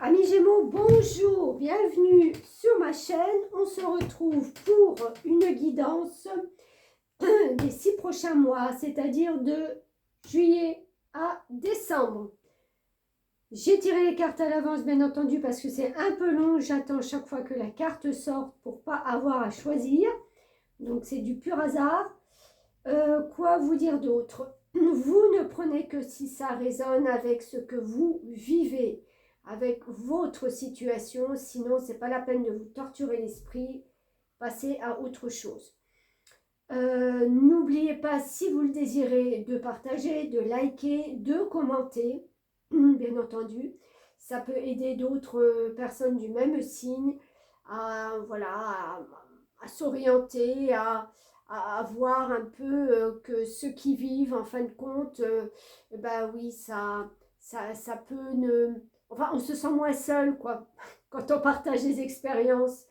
Amis Gémeaux, bonjour, bienvenue sur ma chaîne. On se retrouve pour une guidance des 6 prochains mois, c'est-à-dire de juillet à décembre. J'ai tiré les cartes à l'avance, bien entendu, parce que c'est un peu long. J'attends chaque fois que la carte sorte pour pas avoir à choisir. Donc c'est du pur hasard. Quoi vous dire d'autre? Vous ne prenez que si ça résonne avec ce que vous vivez, avec votre situation, sinon c'est pas la peine de vous torturer l'esprit, passez à autre chose. N'oubliez pas, si vous le désirez, de partager, de liker, de commenter, bien entendu. Ça peut aider d'autres personnes du même signe à, voilà, à s'orienter, à voir un peu que ceux qui vivent, en fin de compte, bah oui, ça peut ne... Enfin, on se sent moins seul, quoi, quand on partage des expériences.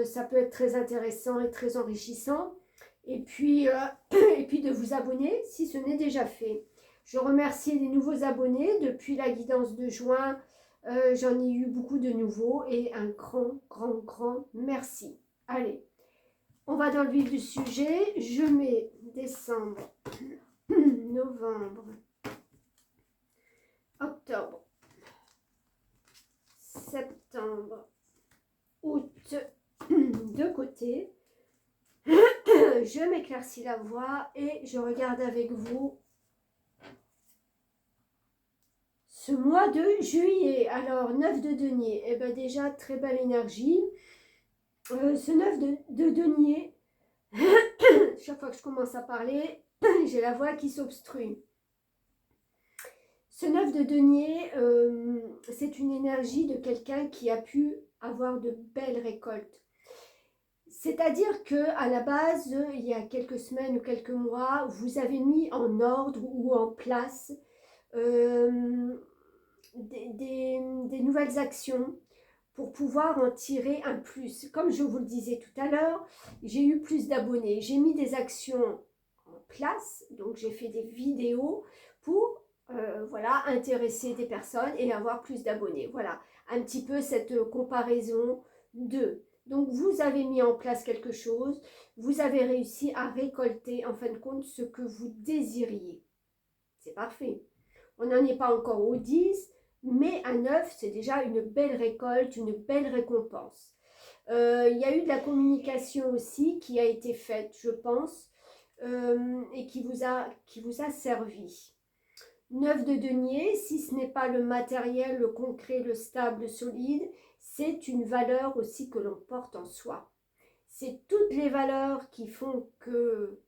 Ça peut être très intéressant et très enrichissant. Et puis de vous abonner si ce n'est déjà fait. Je remercie les nouveaux abonnés. Depuis la guidance de juin, j'en ai eu beaucoup de nouveaux et un grand merci. Allez, on va dans le vif du sujet. Je mets décembre, novembre, octobre, septembre, août de côté. Je m'éclaircis la voix et je regarde avec vous ce mois de juillet. Alors, 9 de denier, et bien déjà très belle énergie. Ce 9 de denier, chaque fois que je commence à parler, j'ai la voix qui s'obstrue. Ce 9 de denier, c'est une énergie de quelqu'un qui a pu avoir de belles récoltes. C'est-à-dire qu'à la base, il y a quelques semaines ou quelques mois, vous avez mis en ordre ou en place des nouvelles actions pour pouvoir en tirer un plus. Comme je vous le disais tout à l'heure, j'ai eu plus d'abonnés. J'ai mis des actions en place, donc j'ai fait des vidéos pour voilà, intéresser des personnes et avoir plus d'abonnés. Voilà, un petit peu cette comparaison de... Donc vous avez mis en place quelque chose, vous avez réussi à récolter en fin de compte ce que vous désiriez. C'est parfait. On n'en est pas encore au 10, mais à 9, c'est déjà une belle récolte, une belle récompense. Il y a eu de la communication aussi qui a été faite, je pense, et qui vous a servi. 9 de denier, si ce n'est pas le matériel, le concret, le stable, le solide, c'est une valeur aussi que l'on porte en soi. C'est toutes les valeurs qui font que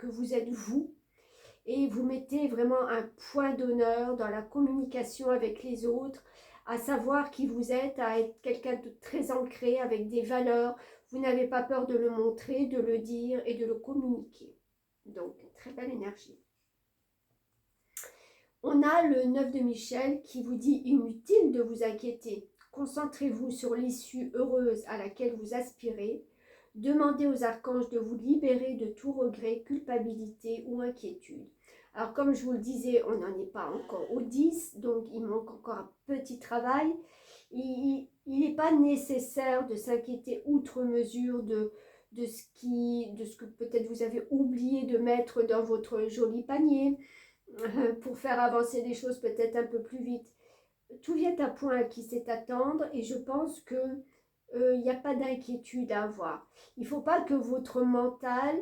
vous êtes vous, et vous mettez vraiment un point d'honneur dans la communication avec les autres, à savoir qui vous êtes, à être quelqu'un de très ancré avec des valeurs. Vous n'avez pas peur de le montrer, de le dire et de le communiquer. Donc, très belle énergie. On a le 9 de Michel qui vous dit inutile de vous inquiéter. Concentrez-vous sur l'issue heureuse à laquelle vous aspirez. Demandez aux archanges de vous libérer de tout regret, culpabilité ou inquiétude. Alors comme je vous le disais, on n'en est pas encore au 10, donc il manque encore un petit travail. Il n'est pas nécessaire de s'inquiéter outre mesure de ce que peut-être vous avez oublié de mettre dans votre joli panier pour faire avancer les choses peut-être un peu plus vite. Tout vient à point qui sait attendre et je pense que il n'y a pas d'inquiétude à avoir. Il ne faut pas que votre mental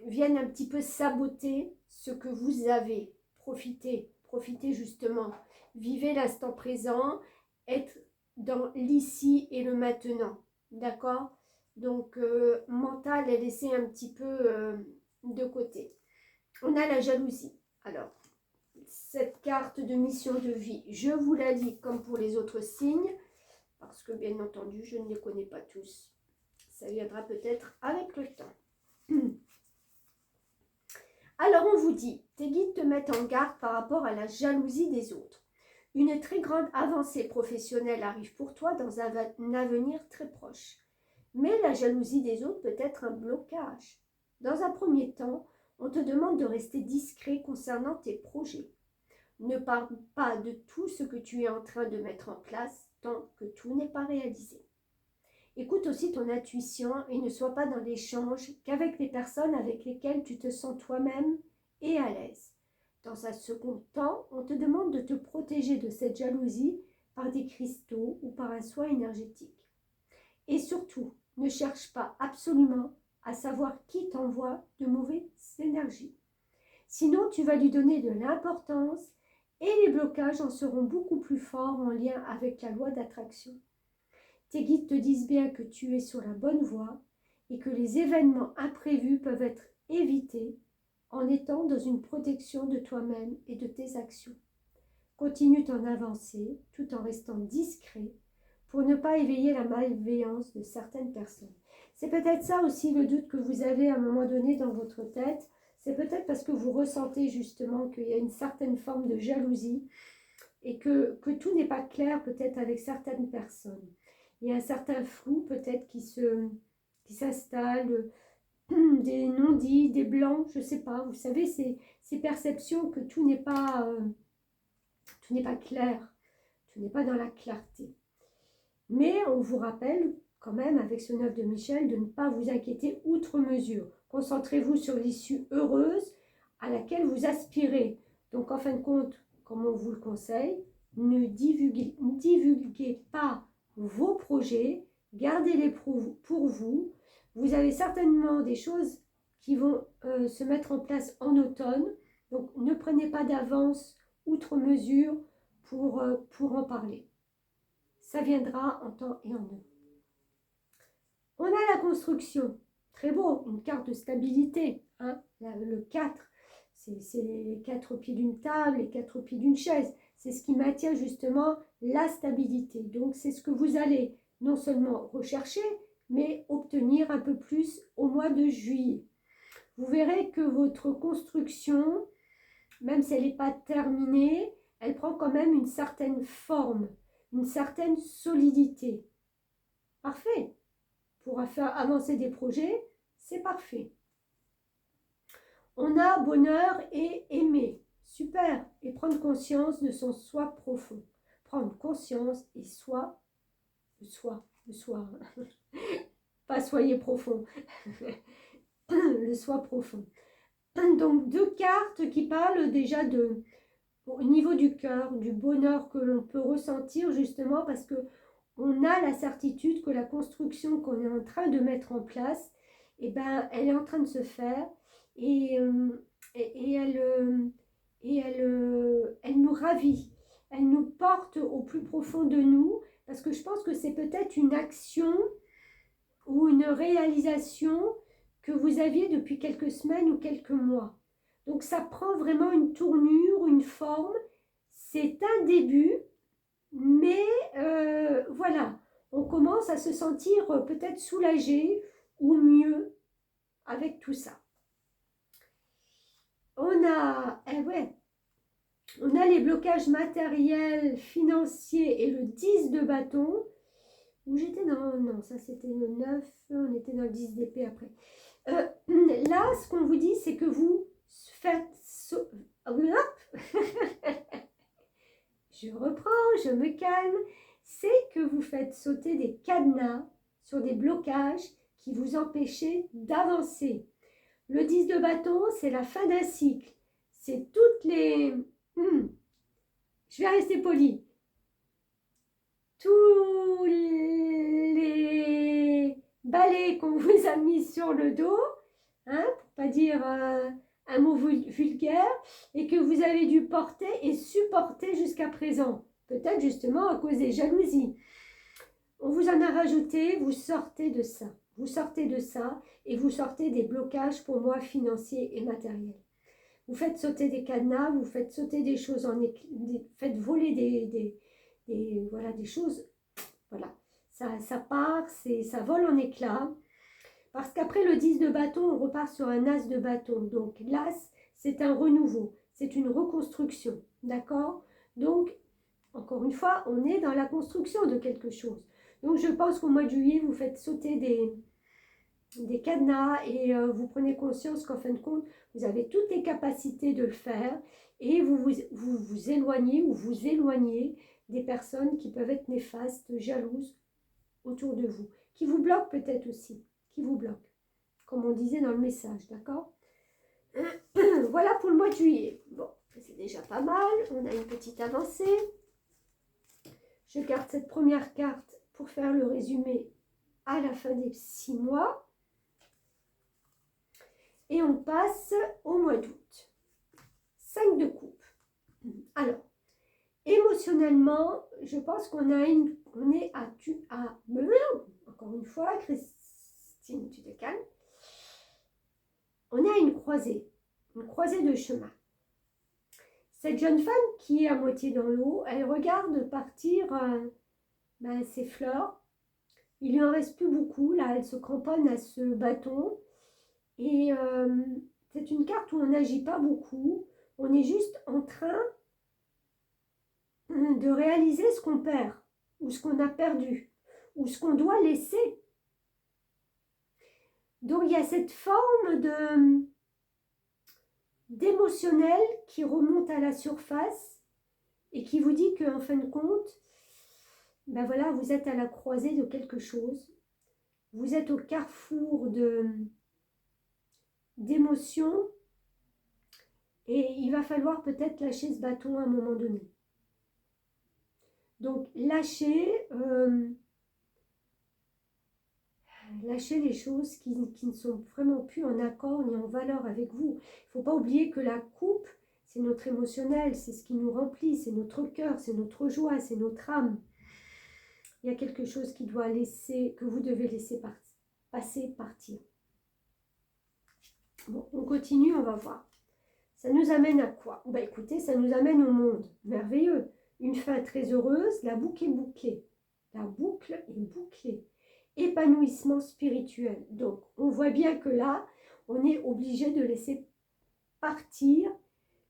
vienne un petit peu saboter ce que vous avez. Profitez justement. Vivez l'instant présent, être dans l'ici et le maintenant. D'accord? Donc, mental est laissé un petit peu de côté. On a la jalousie. Alors, cette carte de mission de vie, je vous la lis comme pour les autres signes, parce que bien entendu, je ne les connais pas tous. Ça viendra peut-être avec le temps. Alors on vous dit, tes guides te mettent en garde par rapport à la jalousie des autres. Une très grande avancée professionnelle arrive pour toi dans un avenir très proche. Mais la jalousie des autres peut être un blocage. Dans un premier temps, on te demande de rester discret concernant tes projets. Ne parle pas de tout ce que tu es en train de mettre en place tant que tout n'est pas réalisé. Écoute aussi ton intuition et ne sois pas dans l'échange qu'avec les personnes avec lesquelles tu te sens toi-même et à l'aise. Dans un second temps, on te demande de te protéger de cette jalousie par des cristaux ou par un soin énergétique. Et surtout, ne cherche pas absolument à savoir qui t'envoie de mauvaises énergies. Sinon, tu vas lui donner de l'importance et les blocages en seront beaucoup plus forts en lien avec la loi d'attraction. Tes guides te disent bien que tu es sur la bonne voie et que les événements imprévus peuvent être évités en étant dans une protection de toi-même et de tes actions. Continue ton avancée tout en restant discret pour ne pas éveiller la malveillance de certaines personnes. C'est peut-être ça aussi le doute que vous avez à un moment donné dans votre tête. C'est peut-être parce que vous ressentez justement qu'il y a une certaine forme de jalousie et que tout n'est pas clair peut-être avec certaines personnes. Il y a un certain flou peut-être qui s'installe, des non-dits, des blancs, je ne sais pas. Vous savez, ces perceptions que tout n'est pas clair, tout n'est pas dans la clarté. Mais on vous rappelle quand même avec ce 9 de Michel de ne pas vous inquiéter outre mesure. Concentrez-vous sur l'issue heureuse à laquelle vous aspirez. Donc en fin de compte, comme on vous le conseille, ne divulguez pas vos projets, gardez-les pour vous. Vous avez certainement des choses qui vont se mettre en place en automne. Donc ne prenez pas d'avance outre mesure pour en parler. Ça viendra en temps et en heure. On a la construction. Très beau, une carte de stabilité. Hein, le 4, c'est les 4 pieds d'une table, les 4 pieds d'une chaise. C'est ce qui maintient justement la stabilité. Donc c'est ce que vous allez non seulement rechercher, mais obtenir un peu plus au mois de juillet. Vous verrez que votre construction, même si elle n'est pas terminée, elle prend quand même une certaine forme, une certaine solidité. Parfait. Pour faire avancer des projets, c'est parfait. On a bonheur et aimer. Super. Et prendre conscience de son soi profond. Prendre conscience et le soi. Pas soyez profond. Le soi profond. Donc, 2 cartes qui parlent déjà au niveau du cœur, du bonheur que l'on peut ressentir justement parce que on a la certitude que la construction qu'on est en train de mettre en place, eh ben, elle est en train de se faire et elle nous ravit. Elle nous porte au plus profond de nous parce que je pense que c'est peut-être une action ou une réalisation que vous aviez depuis quelques semaines ou quelques mois. Donc ça prend vraiment une tournure, une forme. C'est un début, mais voilà, on commence à se sentir peut-être soulagé ou mieux avec tout ça. On a les blocages matériels, financiers et le 10 de bâton. Où j'étais non, ça c'était le 9, on était dans le 10 d'épée après. Là, ce qu'on vous dit, c'est que vous faites... Je reprends, je me calme. C'est que vous faites sauter des cadenas sur des blocages qui vous empêchaient d'avancer. Le 10 de bâton, c'est la fin d'un cycle. C'est toutes les... Je vais rester poli. Tous les balais qu'on vous a mis sur le dos, hein, pour pas dire un mot vulgaire, et que vous avez dû porter et supporter jusqu'à présent. Peut-être justement à cause des jalousies. On vous en a rajouté, vous sortez de ça. Vous sortez de ça et vous sortez des blocages pour moi financiers et matériels. Vous faites sauter des cadenas, vous faites sauter des choses, faites voler des choses. Voilà, ça part, ça vole en éclats. Parce qu'après le 10 de bâton, on repart sur un as de bâton. Donc l'as, c'est un renouveau, c'est une reconstruction. D'accord? Donc, encore une fois, on est dans la construction de quelque chose. Donc je pense qu'au mois de juillet, vous faites sauter des cadenas et vous prenez conscience qu'en fin de compte, vous avez toutes les capacités de le faire et vous éloignez ou vous éloignez des personnes qui peuvent être néfastes, jalouses autour de vous, qui vous bloquent peut-être aussi, qui vous bloquent, comme on disait dans le message, d'accord? Voilà pour le mois de juillet. Bon, c'est déjà pas mal, on a une petite avancée. Je garde cette première carte pour faire le résumé à la fin des 6 mois. Et on passe au mois d'août. 5 de coupe. Alors, émotionnellement, je pense qu'on a on est encore une fois, Christine, tu te calmes. On a une croisée de chemin. Cette jeune femme qui est à moitié dans l'eau, elle regarde partir ses fleurs. Il lui en reste plus beaucoup, là, elle se cramponne à ce bâton. Et c'est une carte où on n'agit pas beaucoup, on est juste en train de réaliser ce qu'on perd, ou ce qu'on a perdu, ou ce qu'on doit laisser. Donc il y a cette forme d'émotionnel qui remonte à la surface et qui vous dit qu'en fin de compte, ben voilà, vous êtes à la croisée de quelque chose, vous êtes au carrefour d'émotions et il va falloir peut-être lâcher ce bâton à un moment donné. Donc lâcher les choses qui ne sont vraiment plus en accord ni en valeur avec vous. Il ne faut pas oublier que la coupe, c'est notre émotionnel, c'est ce qui nous remplit, c'est notre cœur, c'est notre joie, c'est notre âme. Il y a quelque chose qui doit que vous devez laisser partir. Bon, on continue, on va voir. Ça nous amène à quoi? Ben écoutez, ça nous amène au monde. Merveilleux. Une fin très heureuse, la boucle est bouclée. La boucle est bouclée. Épanouissement spirituel. Donc, on voit bien que là, on est obligé de laisser partir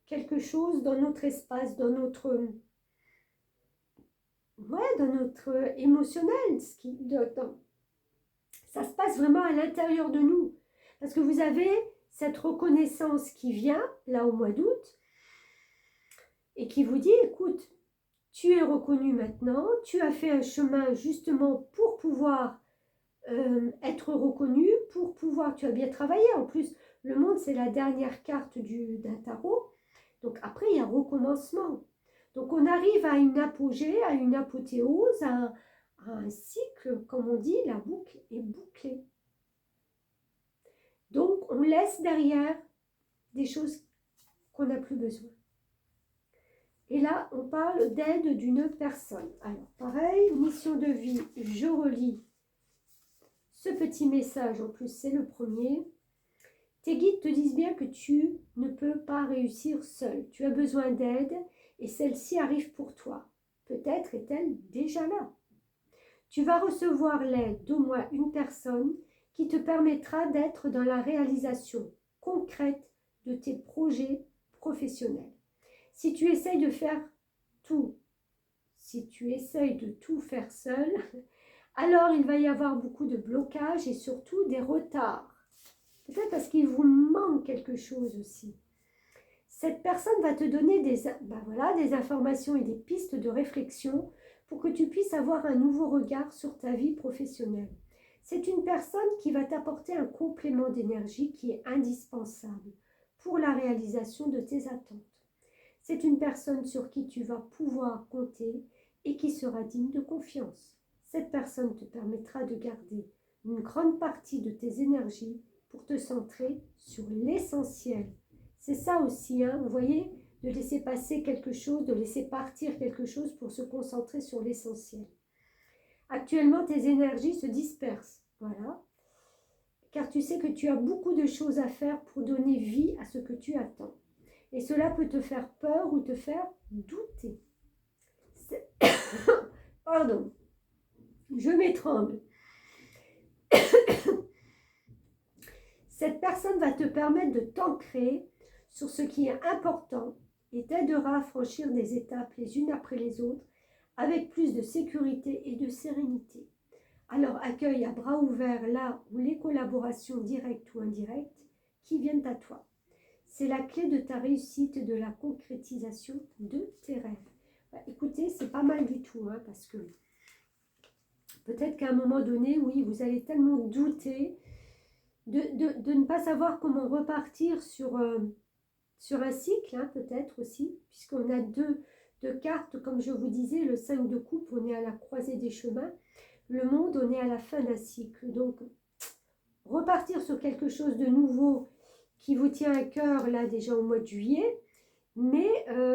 quelque chose dans notre espace, dans notre émotionnel. Ça se passe vraiment à l'intérieur de nous. Parce que vous avez cette reconnaissance qui vient, là au mois d'août, et qui vous dit, écoute, tu es reconnu maintenant, tu as fait un chemin justement pour pouvoir être reconnu, tu as bien travaillé. En plus, le monde, c'est la dernière carte d'un tarot. Donc après, il y a recommencement. Donc on arrive à une apogée, à une apothéose, à un cycle, comme on dit, la boucle est bouclée. Donc on laisse derrière des choses qu'on n'a plus besoin. Et là, on parle d'aide d'une personne. Alors pareil, mission de vie, je relis ce petit message, en plus c'est le premier. Tes guides te disent bien que tu ne peux pas réussir seul. Tu as besoin d'aide et celle-ci arrive pour toi. Peut-être est-elle déjà là. Tu vas recevoir l'aide d'au moins une personne qui te permettra d'être dans la réalisation concrète de tes projets professionnels. Si tu essayes de tout faire seul, alors il va y avoir beaucoup de blocages et surtout des retards. Peut-être parce qu'il vous manque quelque chose aussi. Cette personne va te donner des informations et des pistes de réflexion pour que tu puisses avoir un nouveau regard sur ta vie professionnelle. C'est une personne qui va t'apporter un complément d'énergie qui est indispensable pour la réalisation de tes attentes. C'est une personne sur qui tu vas pouvoir compter et qui sera digne de confiance. Cette personne te permettra de garder une grande partie de tes énergies pour te centrer sur l'essentiel. C'est ça aussi, hein, vous voyez, de laisser passer quelque chose, de laisser partir quelque chose pour se concentrer sur l'essentiel. Actuellement, tes énergies se dispersent, voilà, car tu sais que tu as beaucoup de choses à faire pour donner vie à ce que tu attends. Et cela peut te faire peur ou te faire douter. Pardon, je m'étrangle. Cette personne va te permettre de t'ancrer sur ce qui est important et t'aidera à franchir des étapes les unes après les autres avec plus de sécurité et de sérénité. Alors accueille à bras ouverts là où les collaborations directes ou indirectes qui viennent à toi. c'est la clé de ta réussite, de la concrétisation de tes rêves. Bah, écoutez, c'est pas mal du tout, hein, parce que peut-être qu'à un moment donné, oui, vous allez tellement douter de ne pas savoir comment repartir sur un cycle, hein, peut-être aussi, puisqu'on a deux cartes, comme je vous disais, le 5 de coupe, on est à la croisée des chemins, le monde, on est à la fin d'un cycle. Donc, repartir sur quelque chose de nouveau qui vous tient à cœur, là, déjà au mois de juillet, mais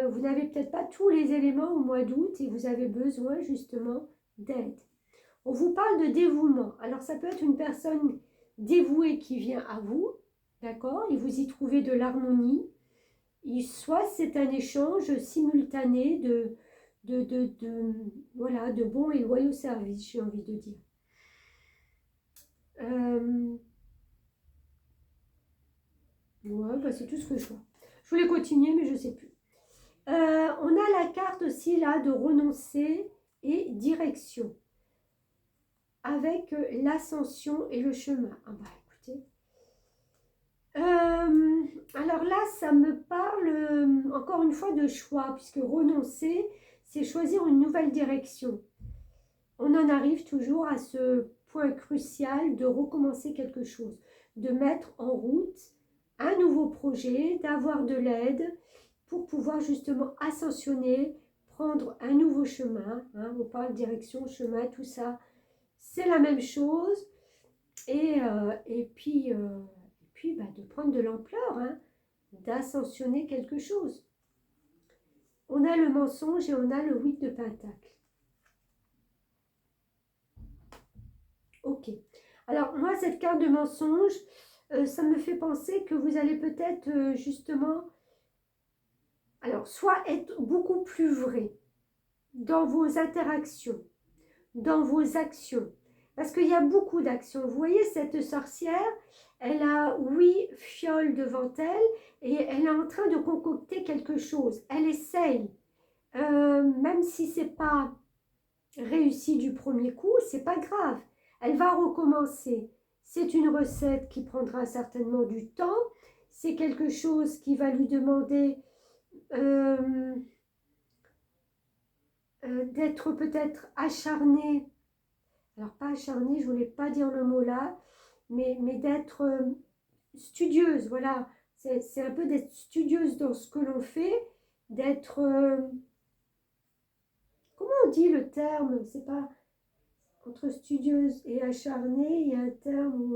vous n'avez peut-être pas tous les éléments au mois d'août et vous avez besoin, justement, d'aide. On vous parle de dévouement. Alors, ça peut être une personne dévouée qui vient à vous, d'accord, et vous y trouvez de l'harmonie. Soit c'est un échange simultané voilà, de bons et loyaux services, j'ai envie de dire. Ouais, bah c'est tout ce que je vois. Je voulais continuer, mais je ne sais plus. On a la carte aussi là de renoncer et direction, avec l'ascension et le chemin. Ah bah écoutez. Alors là, ça me parle encore une fois de choix, puisque renoncer, c'est choisir une nouvelle direction. On en arrive toujours à ce point crucial de recommencer quelque chose, de mettre en route un nouveau projet, d'avoir de l'aide pour pouvoir justement ascensionner, prendre un nouveau chemin. Hein, on parle direction, chemin, tout ça, c'est la même chose. Et puis bah, de prendre de l'ampleur, hein, d'ascensionner quelque chose. On a le mensonge et on a le 8 de Pentacle. Ok. Alors, moi, cette carte de mensonge, ça me fait penser que vous allez peut-être justement, alors, soit être beaucoup plus vrai dans vos interactions, dans vos actions. Parce qu'il y a beaucoup d'actions. Vous voyez, cette sorcière, elle a 8 fioles devant elle et elle est en train de concocter quelque chose. Elle essaye, même si c'est pas réussi du premier coup, c'est pas grave. Elle va recommencer. C'est une recette qui prendra certainement du temps. C'est quelque chose qui va lui demander d'être peut-être acharnée. Alors pas acharnée, je voulais pas dire le mot là, mais d'être studieuse, voilà. C'est un peu d'être studieuse dans ce que l'on fait, d'être... comment on dit le terme? C'est pas... Entre studieuse et acharnée, il y a un terme où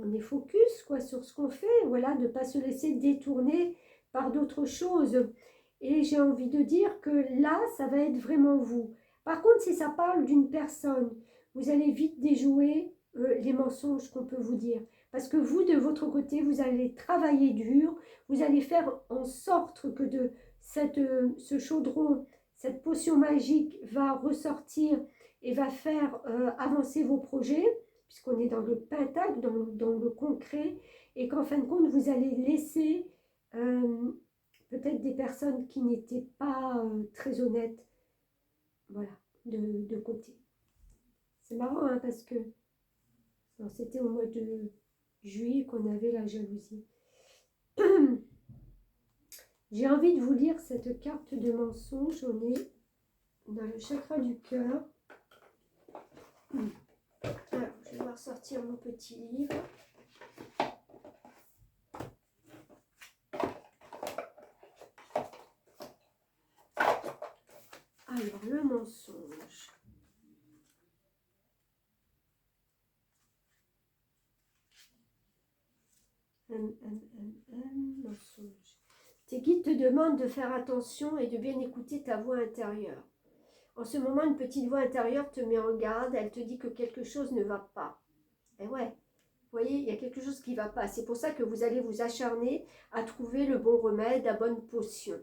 on est focus quoi, sur ce qu'on fait, voilà, de ne pas se laisser détourner par d'autres choses. Et j'ai envie de dire que là, ça va être vraiment vous. Par contre, si ça parle d'une personne, vous allez vite déjouer les mensonges qu'on peut vous dire. Parce que vous, de votre côté, vous allez travailler dur, vous allez faire en sorte que de ce chaudron, cette potion magique va ressortir et va faire avancer vos projets, puisqu'on est dans le pentacle, dans le concret, et qu'en fin de compte, vous allez laisser peut-être des personnes qui n'étaient pas très honnêtes, voilà, de côté. C'est marrant, hein, parce que c'était au mois de juillet qu'on avait la jalousie. J'ai envie de vous lire cette carte de mensonge. On est dans le chakra du cœur. Alors, je vais ressortir mon petit livre. Alors, le mensonge. Mensonge. Tes guides te demandent de faire attention et de bien écouter ta voix intérieure. En ce moment, une petite voix intérieure te met en garde, elle te dit que quelque chose ne va pas. Et ouais, vous voyez, il y a quelque chose qui ne va pas. C'est pour ça que vous allez vous acharner à trouver le bon remède, la bonne potion.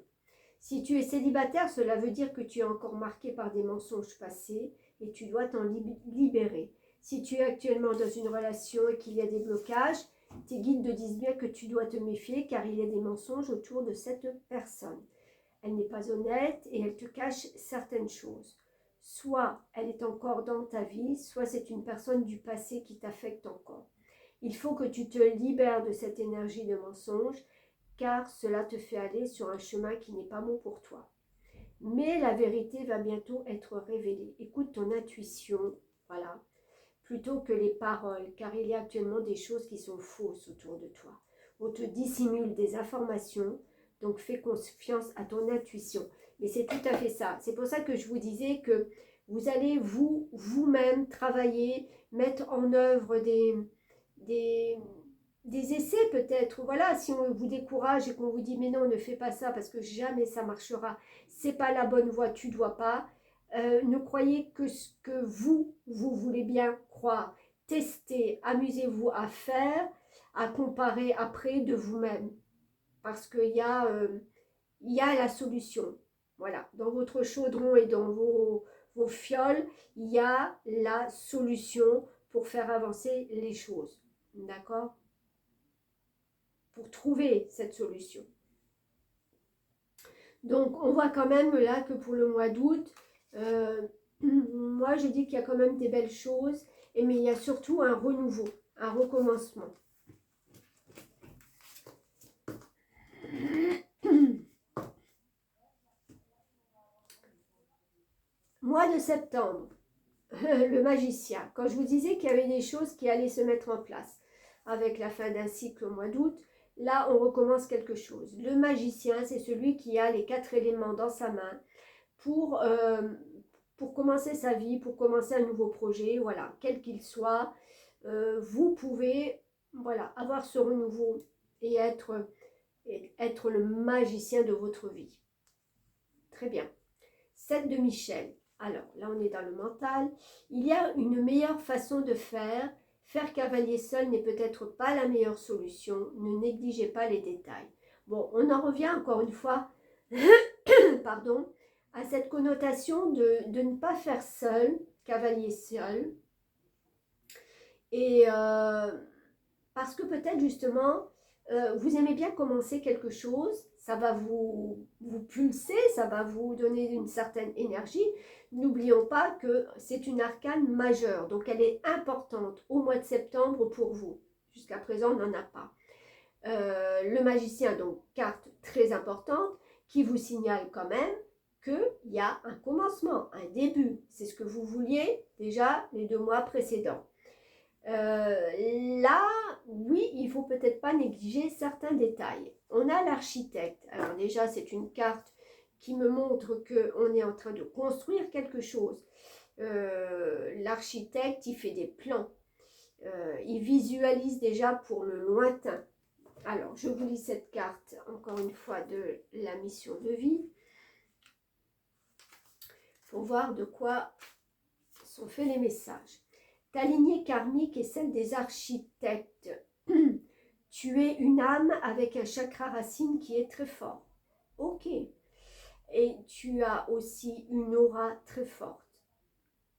Si tu es célibataire, cela veut dire que tu es encore marqué par des mensonges passés et tu dois t'en libérer. Si tu es actuellement dans une relation et qu'il y a des blocages, tes guides te disent bien que tu dois te méfier car il y a des mensonges autour de cette personne. Elle n'est pas honnête et elle te cache certaines choses. Soit elle est encore dans ta vie, soit c'est une personne du passé qui t'affecte encore. Il faut que tu te libères de cette énergie de mensonge, car cela te fait aller sur un chemin qui n'est pas bon pour toi. Mais la vérité va bientôt être révélée. Écoute ton intuition, voilà, plutôt que les paroles, car il y a actuellement des choses qui sont fausses autour de toi. On te dissimule des informations, donc fais confiance à ton intuition. Mais c'est tout à fait ça. C'est pour ça que je vous disais que vous allez vous-même travailler, mettre en œuvre des essais peut-être. Voilà, si on vous décourage et qu'on vous dit mais non, ne fais pas ça parce que jamais ça marchera, c'est pas la bonne voie, tu dois pas. Ne croyez que ce que vous voulez bien croire. Testez, amusez-vous à faire, à comparer après de vous-même. Parce qu'il y a la solution. Voilà, dans votre chaudron et dans vos fioles, il y a la solution pour faire avancer les choses. D'accord? Pour trouver cette solution. Donc, on voit quand même là que pour le mois d'août, moi je dis qu'il y a quand même des belles choses, mais il y a surtout un renouveau, un recommencement. Mois de septembre, le magicien. Quand je vous disais qu'il y avait des choses qui allaient se mettre en place avec la fin d'un cycle au mois d'août, là on recommence quelque chose. Le magicien, c'est celui qui a les 4 éléments dans sa main pour commencer sa vie, pour commencer un nouveau projet, voilà, quel qu'il soit. Vous pouvez, voilà, avoir ce renouveau et être le magicien de votre vie. Très bien. 7 de Michel. Alors, là, on est dans le mental. Il y a une meilleure façon de faire. Faire cavalier seul n'est peut-être pas la meilleure solution. Ne négligez pas les détails. Bon, on en revient encore une fois, pardon, à cette connotation de ne pas faire seul, cavalier seul. Et parce que peut-être justement, vous aimez bien commencer quelque chose, ça va vous pulser, ça va vous donner une certaine énergie. N'oublions pas que c'est une arcane majeure, donc elle est importante au mois de septembre pour vous. Jusqu'à présent, on n'en a pas. Le magicien, donc carte très importante, qui vous signale quand même qu'il y a un commencement, un début. C'est ce que vous vouliez déjà les 2 mois précédents. Là, oui, il faut peut-être pas négliger certains détails. On a l'architecte. Alors déjà, c'est une carte qui me montre qu'on est en train de construire quelque chose. L'architecte, il fait des plans. Il visualise déjà pour le lointain. Alors, je vous lis cette carte, encore une fois, de la mission de vie. Pour voir de quoi sont faits les messages. Ta lignée karmique est celle des architectes. Tu es une âme avec un chakra racine qui est très fort. Ok. Et tu as aussi une aura très forte.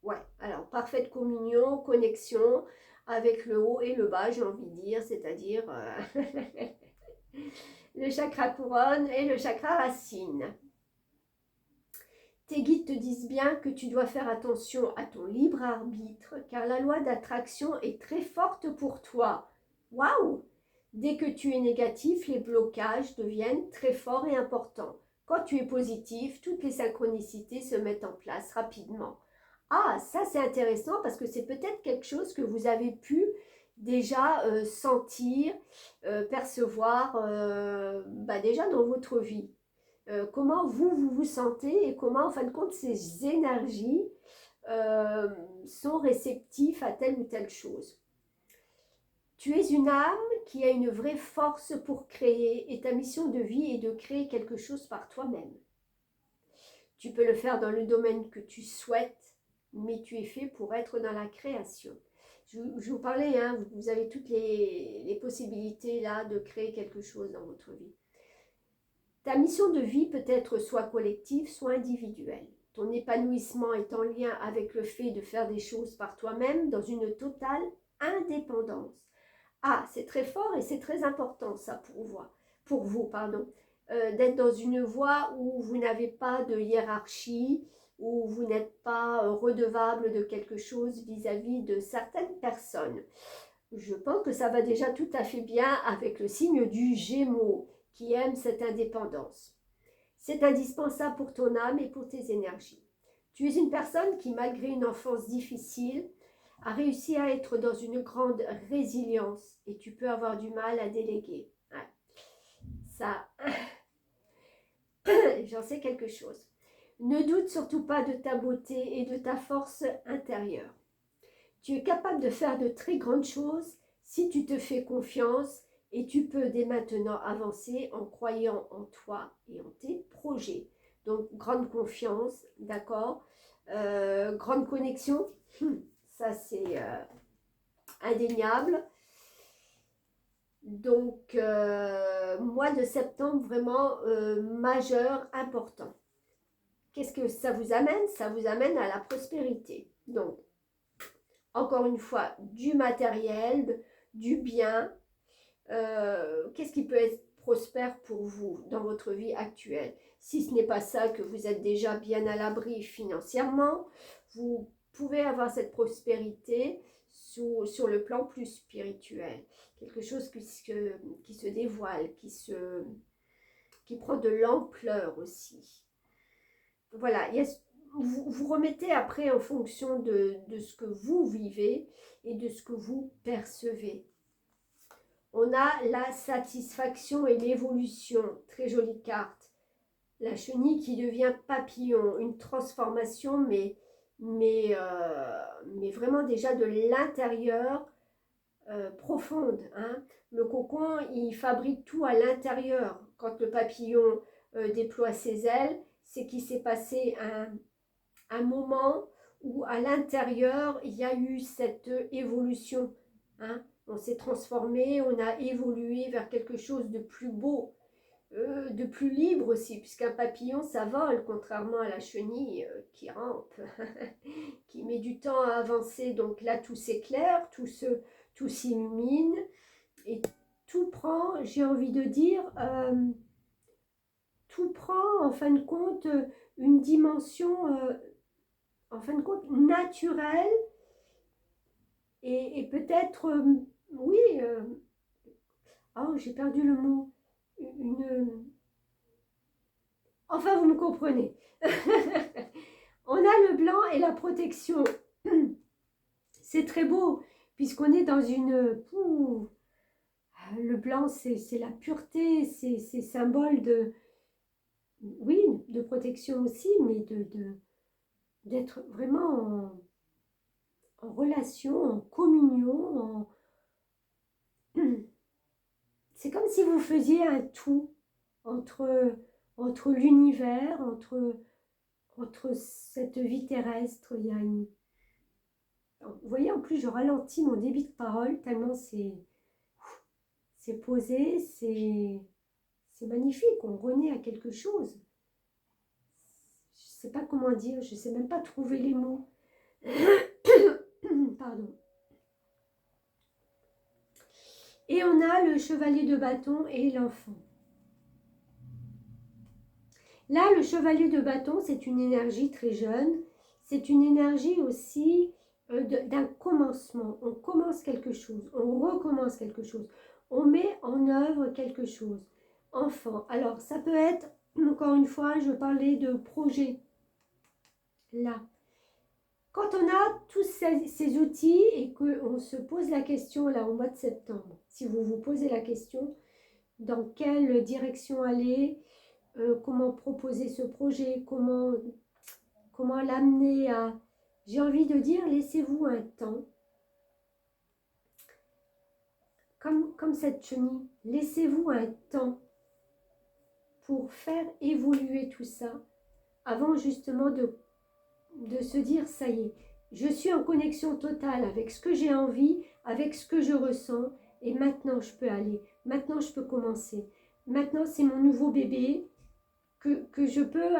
Ouais, alors parfaite communion, connexion avec le haut et le bas, j'ai envie de dire, c'est-à-dire le chakra couronne et le chakra racine. Tes guides te disent bien que tu dois faire attention à ton libre arbitre, car la loi d'attraction est très forte pour toi. Waouh! Dès que tu es négatif, les blocages deviennent très forts et importants. Quand tu es positif, toutes les synchronicités se mettent en place rapidement. Ah, ça c'est intéressant parce que c'est peut-être quelque chose que vous avez pu déjà sentir, percevoir déjà dans votre vie. Comment vous sentez et comment, en fin de compte, ces énergies sont réceptives à telle ou telle chose. Tu es une âme qui a une vraie force pour créer et ta mission de vie est de créer quelque chose par toi-même. Tu peux le faire dans le domaine que tu souhaites, mais tu es fait pour être dans la création. Je vous parlais, hein, vous avez toutes les possibilités là de créer quelque chose dans votre vie. Ta mission de vie peut être soit collective, soit individuelle. Ton épanouissement est en lien avec le fait de faire des choses par toi-même dans une totale indépendance. Ah, c'est très fort et c'est très important ça pour vous, d'être dans une voie où vous n'avez pas de hiérarchie, où vous n'êtes pas redevable de quelque chose vis-à-vis de certaines personnes. je pense que ça va déjà tout à fait bien avec le signe du Gémeaux qui aime cette indépendance. C'est indispensable pour ton âme et pour tes énergies. Tu es une personne qui, malgré une enfance difficile, a réussi à être dans une grande résilience et tu peux avoir du mal à déléguer. Ouais. Ça, j'en sais quelque chose. Ne doute surtout pas de ta beauté et de ta force intérieure. Tu es capable de faire de très grandes choses si tu te fais confiance et tu peux dès maintenant avancer en croyant en toi et en tes projets. Donc, grande confiance, d'accord, grande connexion, ça c'est indéniable. Donc, mois de septembre vraiment majeur, important. Qu'est-ce que ça vous amène? Ça vous amène à la prospérité. Donc, encore une fois, du matériel, du bien. Qu'est-ce qui peut être prospère pour vous dans votre vie actuelle? Si ce n'est pas ça, que vous êtes déjà bien à l'abri financièrement, vous pouvez avoir cette prospérité sur le plan plus spirituel. Quelque chose qui se dévoile, qui prend de l'ampleur aussi. Voilà, vous remettez après en fonction de ce que vous vivez et de ce que vous percevez. On a la satisfaction et l'évolution, très jolie carte. La chenille qui devient papillon, une transformation, mais vraiment déjà de l'intérieur profonde. Hein. Le cocon, il fabrique tout à l'intérieur. Quand le papillon déploie ses ailes, c'est qu'il s'est passé un moment où à l'intérieur, il y a eu cette évolution. Hein. On s'est transformé, on a évolué vers quelque chose de plus beau, de plus libre aussi, puisqu'un papillon, ça vole, contrairement à la chenille qui rampe, qui met du temps à avancer. Donc là, tout s'éclaire, tout s'illumine, et tout prend, j'ai envie de dire, tout prend en fin de compte une dimension en fin de compte naturelle et peut-être oui oh j'ai perdu le mot enfin vous me comprenez. On a le blanc et la protection. C'est très beau puisqu'on est dans une le blanc c'est la pureté, c'est symbole de oui de protection aussi, mais d'être vraiment en relation, en communion, c'est comme si vous faisiez un tout entre l'univers, entre cette vie terrestre. Il y a une... Vous voyez, en plus, je ralentis mon débit de parole tellement c'est posé, c'est magnifique. On renaît à quelque chose. Je ne sais pas comment dire, je ne sais même pas trouver les mots. Pardon. Et on a le chevalier de bâton et l'enfant. Là, le chevalier de bâton, c'est une énergie très jeune. C'est une énergie aussi d'un commencement. On commence quelque chose, on recommence quelque chose. On met en œuvre quelque chose. Enfant. Alors, ça peut être, encore une fois, je parlais de projet. Là. Quand on a tous ces outils et qu'on se pose la question, là, au mois de septembre, si vous vous posez la question, dans quelle direction aller, comment proposer ce projet, comment l'amener à... J'ai envie de dire, laissez-vous un temps. Comme cette chenille, laissez-vous un temps pour faire évoluer tout ça avant justement de se dire, ça y est, je suis en connexion totale avec ce que j'ai envie, avec ce que je ressens, et maintenant je peux aller, maintenant je peux commencer. Maintenant c'est mon nouveau bébé que je peux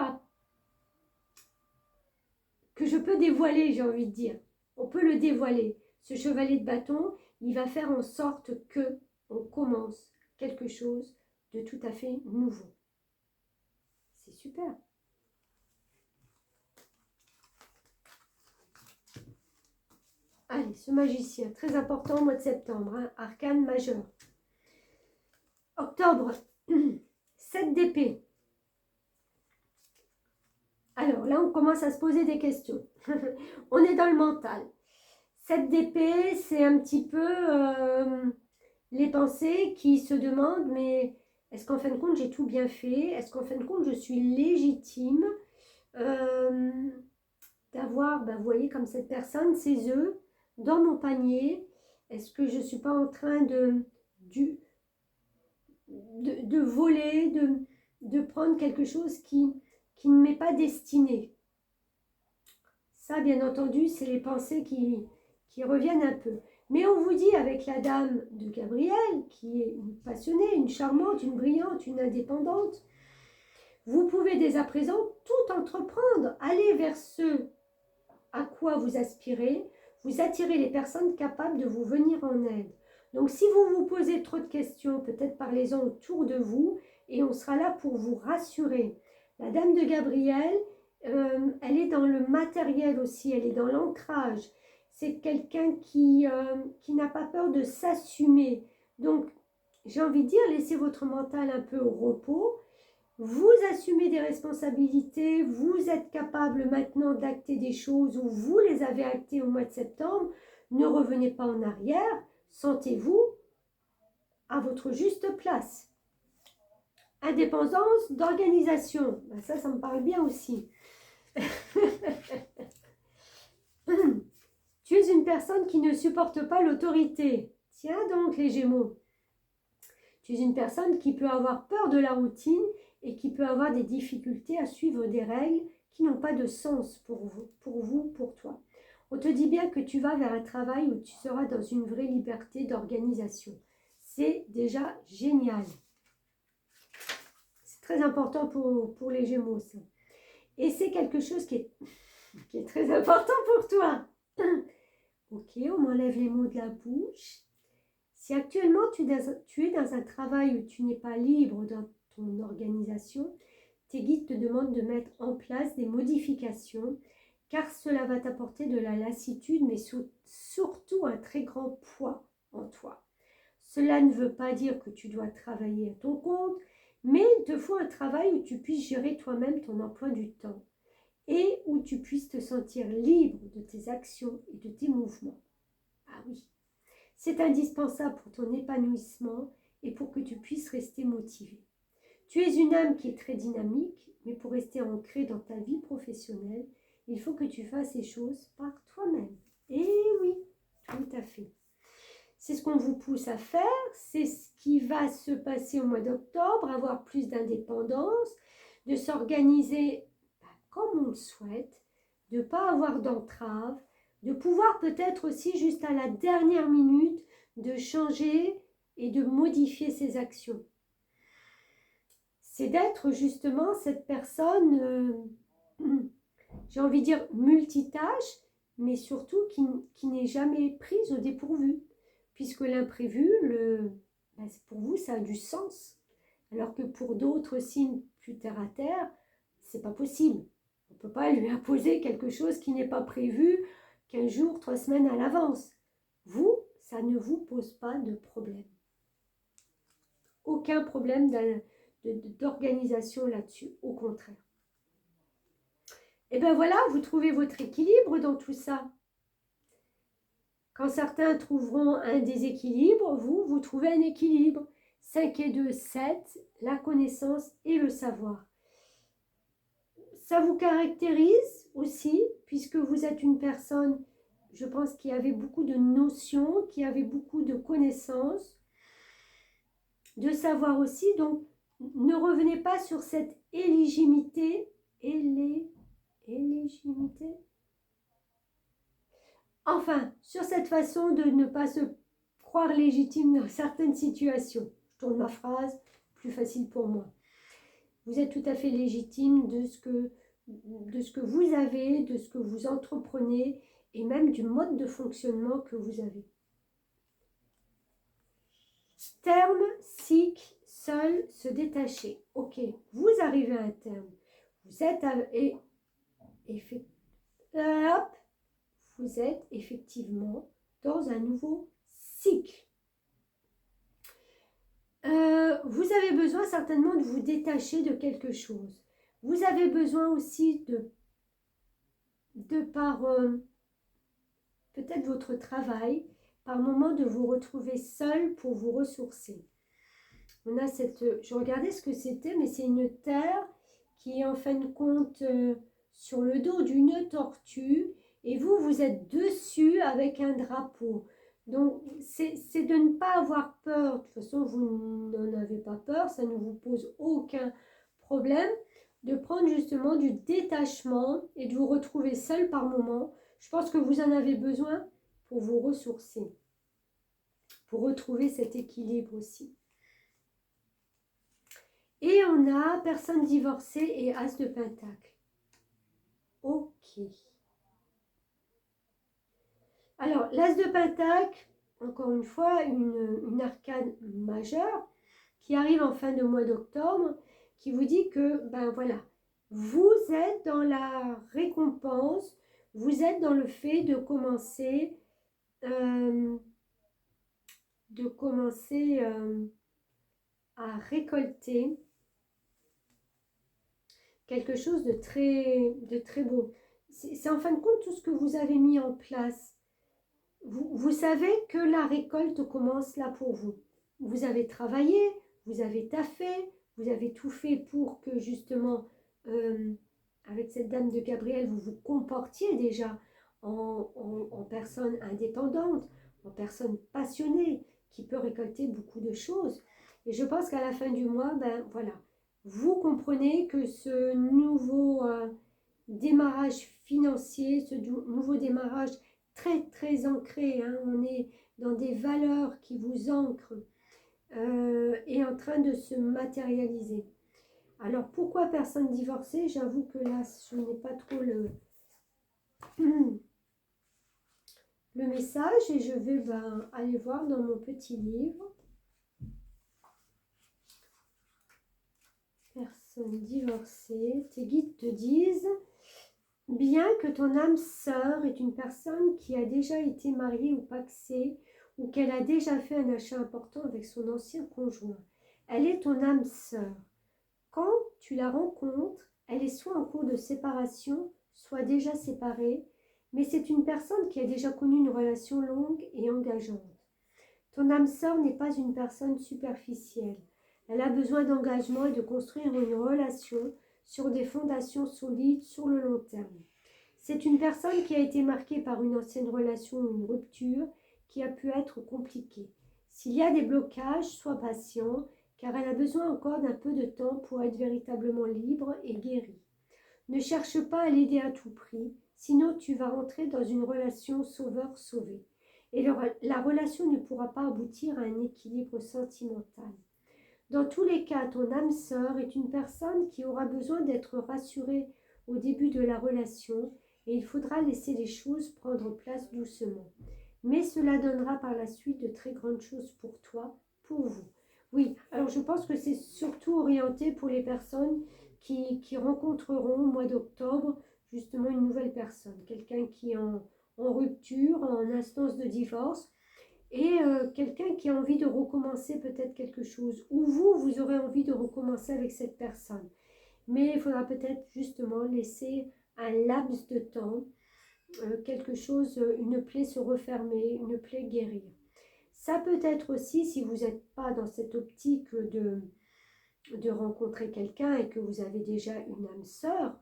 dévoiler, j'ai envie de dire. On peut le dévoiler. Ce chevalier de bâton, il va faire en sorte que on commence quelque chose de tout à fait nouveau. C'est super. Allez, ce magicien, très important au mois de septembre, hein, arcane majeur. Octobre, 7 d'épée. Alors là, on commence à se poser des questions. On est dans le mental. 7 d'épée, c'est un petit peu les pensées qui se demandent, mais est-ce qu'en fin de compte, j'ai tout bien fait? Est-ce qu'en fin de compte, je suis légitime d'avoir, vous voyez, comme cette personne, ses œufs dans mon panier? Est-ce que je ne suis pas en train de voler, de prendre quelque chose qui ne m'est pas destiné? Ça, bien entendu, c'est les pensées qui reviennent un peu. Mais on vous dit, avec la dame de Gabriel, qui est une passionnée, une charmante, une brillante, une indépendante, vous pouvez dès à présent tout entreprendre, aller vers ce à quoi vous aspirez, vous attirez les personnes capables de vous venir en aide. Donc si vous vous posez trop de questions, peut-être parlez-en autour de vous et on sera là pour vous rassurer. La dame de Gabriel, elle est dans le matériel aussi, elle est dans l'ancrage. C'est quelqu'un qui n'a pas peur de s'assumer. Donc j'ai envie de dire, laissez votre mental un peu au repos. Vous assumez des responsabilités, vous êtes capable maintenant d'acter des choses où vous les avez actées au mois de septembre. Ne revenez pas en arrière, sentez-vous à votre juste place. Indépendance d'organisation, ça me parle bien aussi. Tu es une personne qui ne supporte pas l'autorité. Tiens donc les Gémeaux. Tu es une personne qui peut avoir peur de la routine et qui peut avoir des difficultés à suivre des règles qui n'ont pas de sens pour vous, pour toi. On te dit bien que tu vas vers un travail où tu seras dans une vraie liberté d'organisation. C'est déjà génial. C'est très important pour les Gémeaux, ça. Et c'est quelque chose qui est très important pour toi. Ok, on m'enlève les mots de la bouche. Si actuellement tu es dans un travail où tu n'es pas libre dans ton organisation, tes guides te demandent de mettre en place des modifications car cela va t'apporter de la lassitude mais surtout un très grand poids en toi. Cela ne veut pas dire que tu dois travailler à ton compte, mais il te faut un travail où tu puisses gérer toi-même ton emploi du temps et où tu puisses te sentir libre de tes actions et de tes mouvements. Ah oui. C'est indispensable pour ton épanouissement et pour que tu puisses rester motivé. Tu es une âme qui est très dynamique, mais pour rester ancrée dans ta vie professionnelle, il faut que tu fasses les choses par toi-même. Et oui, tout à fait. C'est ce qu'on vous pousse à faire, c'est ce qui va se passer au mois d'octobre, avoir plus d'indépendance, de s'organiser comme on le souhaite, de ne pas avoir d'entrave, de pouvoir peut-être aussi juste à la dernière minute de changer et de modifier ses actions. C'est d'être justement cette personne, j'ai envie de dire multitâche, mais surtout qui n'est jamais prise au dépourvu. Puisque l'imprévu, pour vous, ça a du sens. Alors que pour d'autres signes plus terre à terre, c'est pas possible. On ne peut pas lui imposer quelque chose qui n'est pas prévu 15 jours, 3 semaines à l'avance. Vous, ça ne vous pose pas de problème. Aucun problème d'organisation là-dessus, au contraire. Et bien voilà, vous trouvez votre équilibre dans tout ça. Quand certains trouveront un déséquilibre, vous trouvez un équilibre. 5 et 2, 7, la connaissance et le savoir. Ça vous caractérise aussi, puisque vous êtes une personne, je pense, qui avait beaucoup de notions, qui avait beaucoup de connaissances, de savoir aussi. Donc, ne revenez pas sur cette éligibilité. Éligibilité. Enfin, sur cette façon de ne pas se croire légitime dans certaines situations. Je tourne ma phrase, plus facile pour moi. Vous êtes tout à fait légitime de ce que vous avez, de ce que vous entreprenez et même du mode de fonctionnement que vous avez. Terme, cycle, seul, se détacher. Ok, vous arrivez à un terme. Vous êtes vous êtes effectivement dans un nouveau cycle. Vous avez besoin certainement de vous détacher de quelque chose. Vous avez besoin aussi de par peut-être votre travail, par moment de vous retrouver seul pour vous ressourcer. On a je regardais ce que c'était, mais c'est une terre qui est en fin de compte sur le dos d'une tortue et vous êtes dessus avec un drapeau. Donc, c'est de ne pas avoir peur. De toute façon, vous n'en avez pas peur, ça ne vous pose aucun problème de prendre justement du détachement et de vous retrouver seul par moment. Je pense que vous en avez besoin pour vous ressourcer, pour retrouver cet équilibre aussi. Et on a personne divorcée et as de pentacle. Ok. Alors, l'as de pentacle, encore une fois, une arcane majeure qui arrive en fin de mois d'octobre, qui vous dit que, ben voilà, vous êtes dans la récompense, vous êtes dans le fait de commencer, à récolter quelque chose de très beau. C'est en fin de compte tout ce que vous avez mis en place. Vous savez que la récolte commence là pour vous. Vous avez travaillé, vous avez taffé, vous avez tout fait pour que justement, avec cette dame de Gabriel, vous vous comportiez déjà en personne indépendante, en personne passionnée, qui peut récolter beaucoup de choses. Et je pense qu'à la fin du mois, ben voilà, vous comprenez que ce nouveau démarrage financier, ce nouveau démarrage très ancré, hein, on est dans des valeurs qui vous ancrent, est en train de se matérialiser. Alors pourquoi personne divorcée? J'avoue que là je n'ai pas trop le message et je vais aller voir dans mon petit livre. Personne divorcée, tes guides te disent: bien que ton âme sœur est une personne qui a déjà été mariée ou pacsée, ou qu'elle a déjà fait un achat important avec son ancien conjoint, elle est ton âme sœur. Quand tu la rencontres, elle est soit en cours de séparation, soit déjà séparée, mais c'est une personne qui a déjà connu une relation longue et engageante. Ton âme sœur n'est pas une personne superficielle. Elle a besoin d'engagement et de construire une relation sur des fondations solides sur le long terme. C'est une personne qui a été marquée par une ancienne relation ou une rupture qui a pu être compliquée. S'il y a des blocages, sois patient, car elle a besoin encore d'un peu de temps pour être véritablement libre et guérie. Ne cherche pas à l'aider à tout prix, sinon tu vas rentrer dans une relation sauveur-sauvé. Et la relation ne pourra pas aboutir à un équilibre sentimental. Dans tous les cas, ton âme sœur est une personne qui aura besoin d'être rassurée au début de la relation et il faudra laisser les choses prendre place doucement. Mais cela donnera par la suite de très grandes choses pour toi, pour vous. Oui, alors je pense que c'est surtout orienté pour les personnes qui rencontreront au mois d'octobre justement une nouvelle personne, quelqu'un qui est en rupture, en instance de divorce, et quelqu'un qui a envie de recommencer peut-être quelque chose, ou vous aurez envie de recommencer avec cette personne. Mais il faudra peut-être justement laisser un laps de temps, quelque chose, une plaie se refermer, une plaie guérir. Ça peut être aussi, si vous n'êtes pas dans cette optique de rencontrer quelqu'un et que vous avez déjà une âme sœur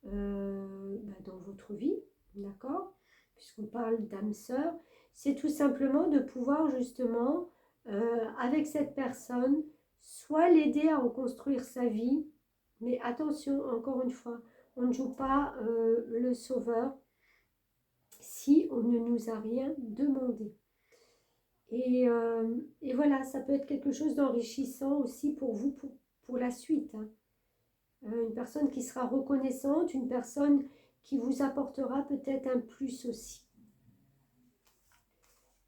dans votre vie, d'accord? Puisqu'on parle d'âme sœur, c'est tout simplement de pouvoir justement, avec cette personne, soit l'aider à reconstruire sa vie, mais attention, encore une fois, on ne joue pas le sauveur si on ne nous a rien demandé. Et voilà, ça peut être quelque chose d'enrichissant aussi pour vous, pour la suite. Hein. Une personne qui sera reconnaissante, une personne qui vous apportera peut-être un plus aussi.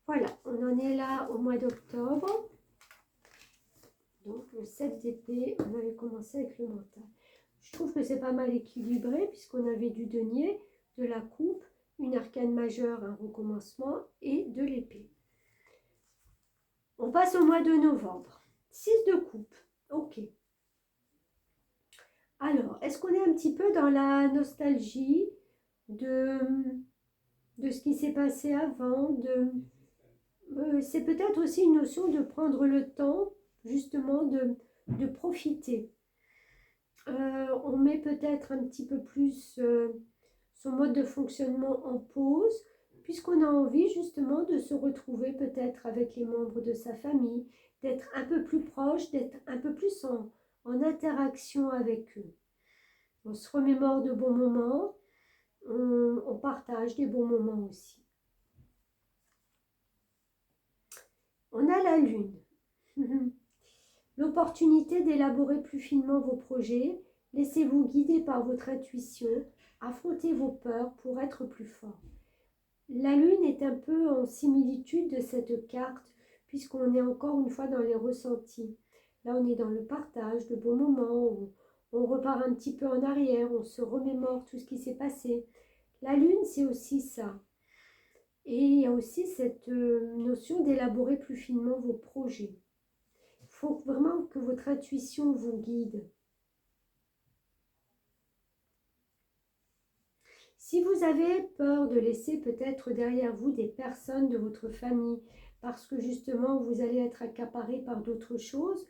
Voilà, on en est là au mois d'octobre. Donc le 7 d'épée, on avait commencé avec le mental. Je trouve que c'est pas mal équilibré puisqu'on avait du denier, de la coupe, une arcane majeur, un recommencement, et de l'épée. On passe au mois de novembre. 6 de coupe. Ok. Alors, est-ce qu'on est un petit peu dans la nostalgie de ce qui s'est passé avant c'est peut-être aussi une notion de prendre le temps, justement, de profiter. On met peut-être un petit peu plus son mode de fonctionnement en pause, puisqu'on a envie justement de se retrouver peut-être avec les membres de sa famille, d'être un peu plus proche, d'être un peu plus en interaction avec eux. On se remémore de bons moments, on partage des bons moments aussi. On a la lune. L'opportunité d'élaborer plus finement vos projets. Laissez-vous guider par votre intuition. Affrontez vos peurs pour être plus fort. La lune est un peu en similitude de cette carte, puisqu'on est encore une fois dans les ressentis. Là, on est dans le partage de bons moments, on repart un petit peu en arrière, on se remémore tout ce qui s'est passé. La lune, c'est aussi ça. Et il y a aussi cette notion d'élaborer plus finement vos projets. Il faut vraiment que votre intuition vous guide. Si vous avez peur de laisser peut-être derrière vous des personnes de votre famille, parce que justement vous allez être accaparé par d'autres choses,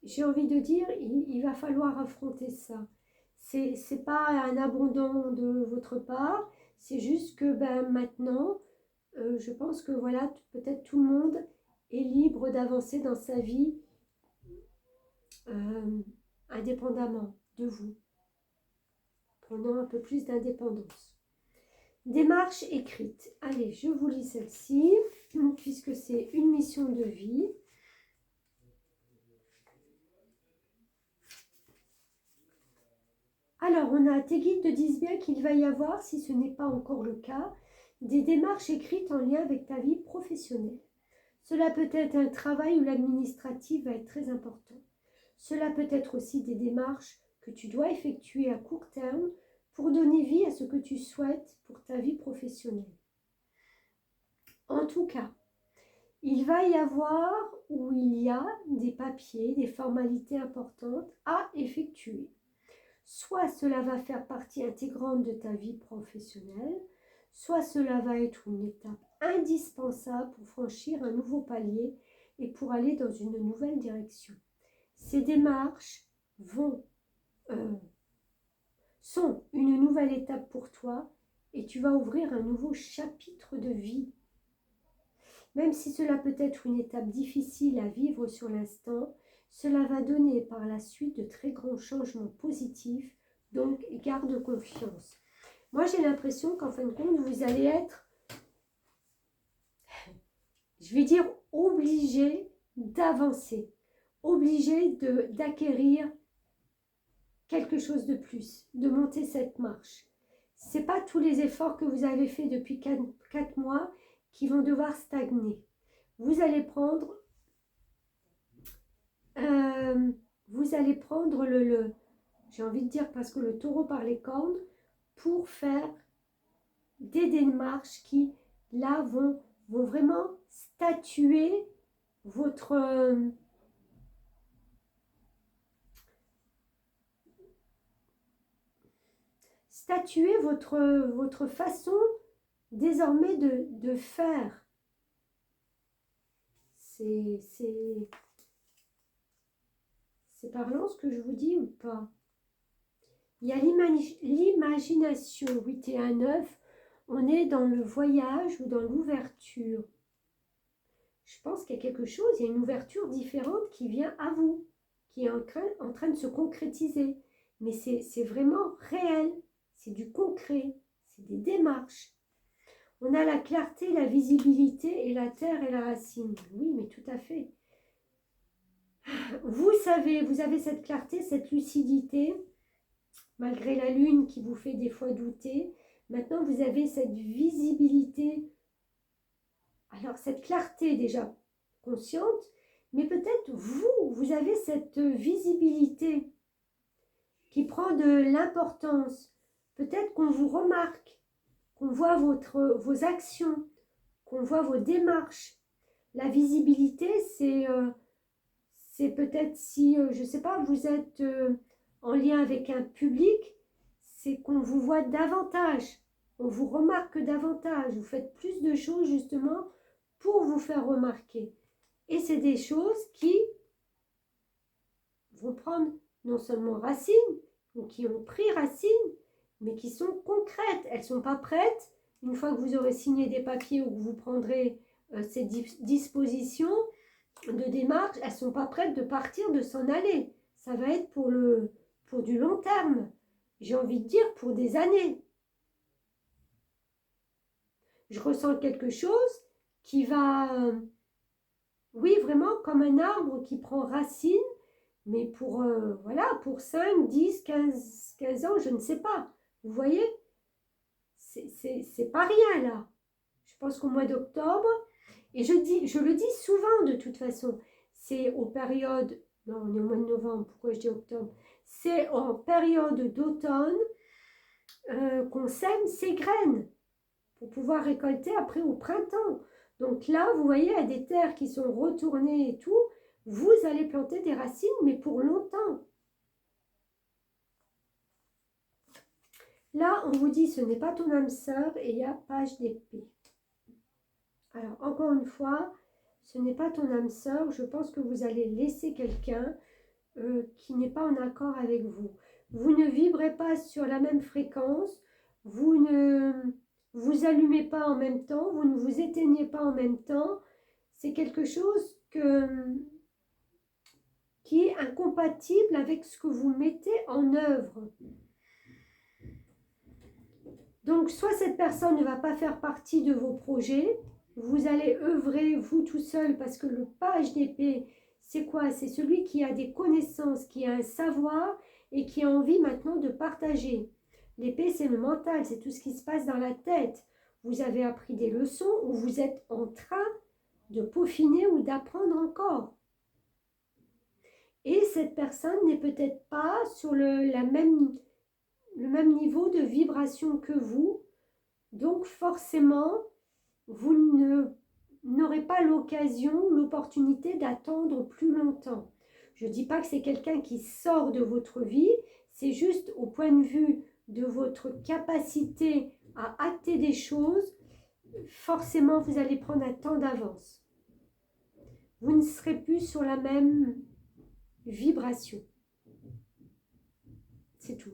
j'ai envie de dire, il va falloir affronter ça. C'est pas un abandon de votre part, c'est juste que maintenant, je pense que voilà, peut-être tout le monde est libre d'avancer dans sa vie indépendamment de vous, prenant un peu plus d'indépendance. Démarche écrite. Allez, je vous lis celle-ci, puisque c'est une mission de vie. Alors, on a tes guides te disent bien qu'il va y avoir, si ce n'est pas encore le cas, des démarches écrites en lien avec ta vie professionnelle. Cela peut être un travail où l'administratif va être très important. Cela peut être aussi des démarches que tu dois effectuer à court terme pour donner vie à ce que tu souhaites pour ta vie professionnelle. En tout cas, il va y avoir ou il y a des papiers, des formalités importantes à effectuer. Soit cela va faire partie intégrante de ta vie professionnelle, soit cela va être une étape indispensable pour franchir un nouveau palier et pour aller dans une nouvelle direction. Ces démarches sont une nouvelle étape pour toi et tu vas ouvrir un nouveau chapitre de vie. Même si cela peut être une étape difficile à vivre sur l'instant, cela va donner par la suite de très grands changements positifs, donc garde confiance. Moi, j'ai l'impression qu'en fin de compte, vous allez être, je vais dire, obligé d'avancer, obligé d'acquérir quelque chose de plus, de monter cette marche. Ce n'est pas tous les efforts que vous avez faits depuis 4 mois qui vont devoir stagner. Vous allez prendre j'ai envie de dire parce que le taureau par les cornes, pour faire des démarches qui, là, vont vraiment statuer votre façon désormais de faire. C'est parlant ce que je vous dis ou pas? Il y a l'imagination, 8 et 1, 9. On est dans le voyage ou dans l'ouverture. Je pense qu'il y a quelque chose, il y a une ouverture différente qui vient à vous, qui est en train de se concrétiser. Mais c'est vraiment réel, c'est du concret, c'est des démarches. On a la clarté, la visibilité et la terre et la racine. Oui, mais tout à fait. Vous savez, vous avez cette clarté, cette lucidité, malgré la lune qui vous fait des fois douter. Maintenant, vous avez cette visibilité. Alors, cette clarté déjà consciente, mais peut-être vous avez cette visibilité qui prend de l'importance peut-être qu'on vous remarque, qu'on voit vos actions, qu'on voit vos démarches. La visibilité, c'est peut-être si, je ne sais pas, vous êtes en lien avec un public, c'est qu'on vous voit davantage, on vous remarque davantage, vous faites plus de choses justement pour vous faire remarquer. Et c'est des choses qui vont prendre non seulement racine, ou qui ont pris racine, mais qui sont concrètes. Elles ne sont pas prêtes. Une fois que vous aurez signé des papiers ou que vous prendrez ces dispositions de démarche, elles ne sont pas prêtes de partir, de s'en aller. Ça va être pour du long terme. J'ai envie de dire pour des années. Je ressens quelque chose qui va, oui, vraiment comme un arbre qui prend racine, mais pour, voilà, pour 5, 10, 15 ans, je ne sais pas. Vous voyez, c'est pas rien là. Je pense qu'au mois d'octobre, et je le dis souvent de toute façon, c'est aux périodes, non, on est au mois de novembre, pourquoi je dis octobre? C'est en période d'automne qu'on sème ces graines pour pouvoir récolter après au printemps. Donc là, vous voyez, il y a des terres qui sont retournées et tout, vous allez planter des racines, mais pour longtemps. Là, on vous dit, ce n'est pas ton âme sœur et il y a page d'épée. Alors, encore une fois, ce n'est pas ton âme sœur. Je pense que vous allez laisser quelqu'un qui n'est pas en accord avec vous. Vous ne vibrez pas sur la même fréquence. Vous ne vous allumez pas en même temps. Vous ne vous éteignez pas en même temps. C'est quelque chose qui est incompatible avec ce que vous mettez en œuvre. Donc, soit cette personne ne va pas faire partie de vos projets, vous allez œuvrer vous tout seul, parce que le page d'épée, c'est quoi? C'est celui qui a des connaissances, qui a un savoir et qui a envie maintenant de partager. L'épée, c'est le mental, c'est tout ce qui se passe dans la tête. Vous avez appris des leçons ou vous êtes en train de peaufiner ou d'apprendre encore. Et cette personne n'est peut-être pas sur le même niveau de vibration que vous. Donc forcément, vous n'aurez pas l'occasion, l'opportunité d'attendre plus longtemps. Je ne dis pas que c'est quelqu'un qui sort de votre vie, c'est juste au point de vue de votre capacité à acter des choses, forcément vous allez prendre un temps d'avance. Vous ne serez plus sur la même vibration. C'est tout.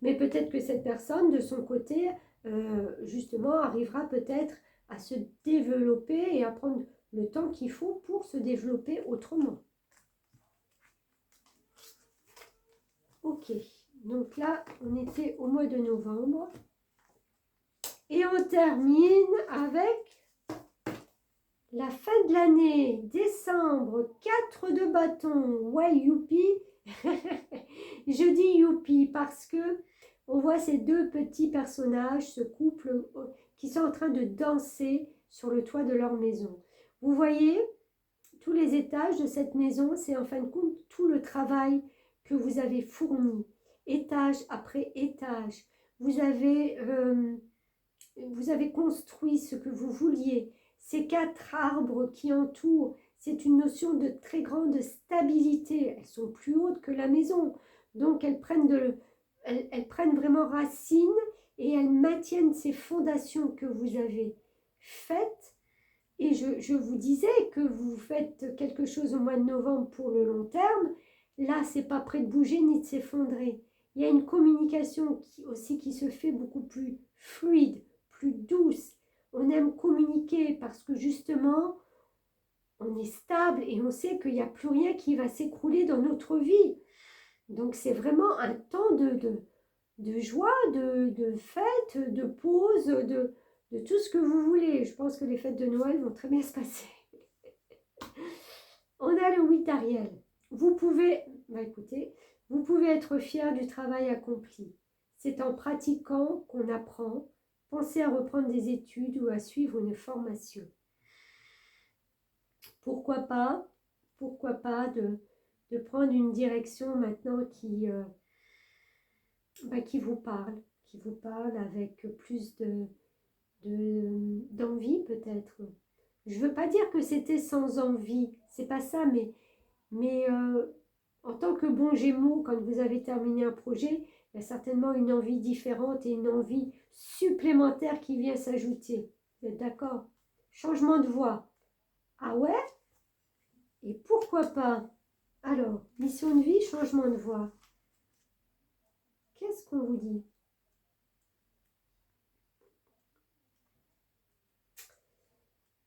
Mais peut-être que cette personne, de son côté, justement, arrivera peut-être à se développer et à prendre le temps qu'il faut pour se développer autrement. Ok, donc là, on était au mois de novembre. Et on termine avec la fin de l'année, décembre, 4 de bâton. Ouais, youpi. Je dis youpi parce que on voit ces deux petits personnages, ce couple qui sont en train de danser sur le toit de leur maison. Vous voyez, tous les étages de cette maison, c'est en fin de compte tout le travail que vous avez fourni, étage après étage. Vous avez construit ce que vous vouliez. Ces 4 arbres qui entourent, c'est une notion de très grande stabilité. Elles sont plus hautes que la maison, donc elles prennent vraiment racine et elles maintiennent ces fondations que vous avez faites. Et je vous disais que vous faites quelque chose au mois de novembre pour le long terme. Là, c'est pas prêt de bouger ni de s'effondrer. Il y a une communication qui se fait beaucoup plus fluide, plus douce. On aime communiquer parce que justement, on est stable et on sait qu'il n'y a plus rien qui va s'écrouler dans notre vie. Donc c'est vraiment un temps de joie, de fête, de pause, de tout ce que vous voulez. Je pense que les fêtes de Noël vont très bien se passer. On a le 8 Ariel. Vous pouvez, écoutez, vous pouvez être fier du travail accompli. C'est en pratiquant qu'on apprend. Pensez à reprendre des études ou à suivre une formation. Pourquoi pas de prendre une direction maintenant qui vous parle avec plus d'envie peut-être. Je veux pas dire que c'était sans envie, c'est pas ça, mais en tant que bon Gémeaux, quand vous avez terminé un projet, il y a certainement une envie différente et une envie supplémentaire qui vient s'ajouter. Vous êtes d'accord? Changement de voie. Ah ouais? Et pourquoi pas? Alors, mission de vie, changement de voie. Qu'est-ce qu'on vous dit?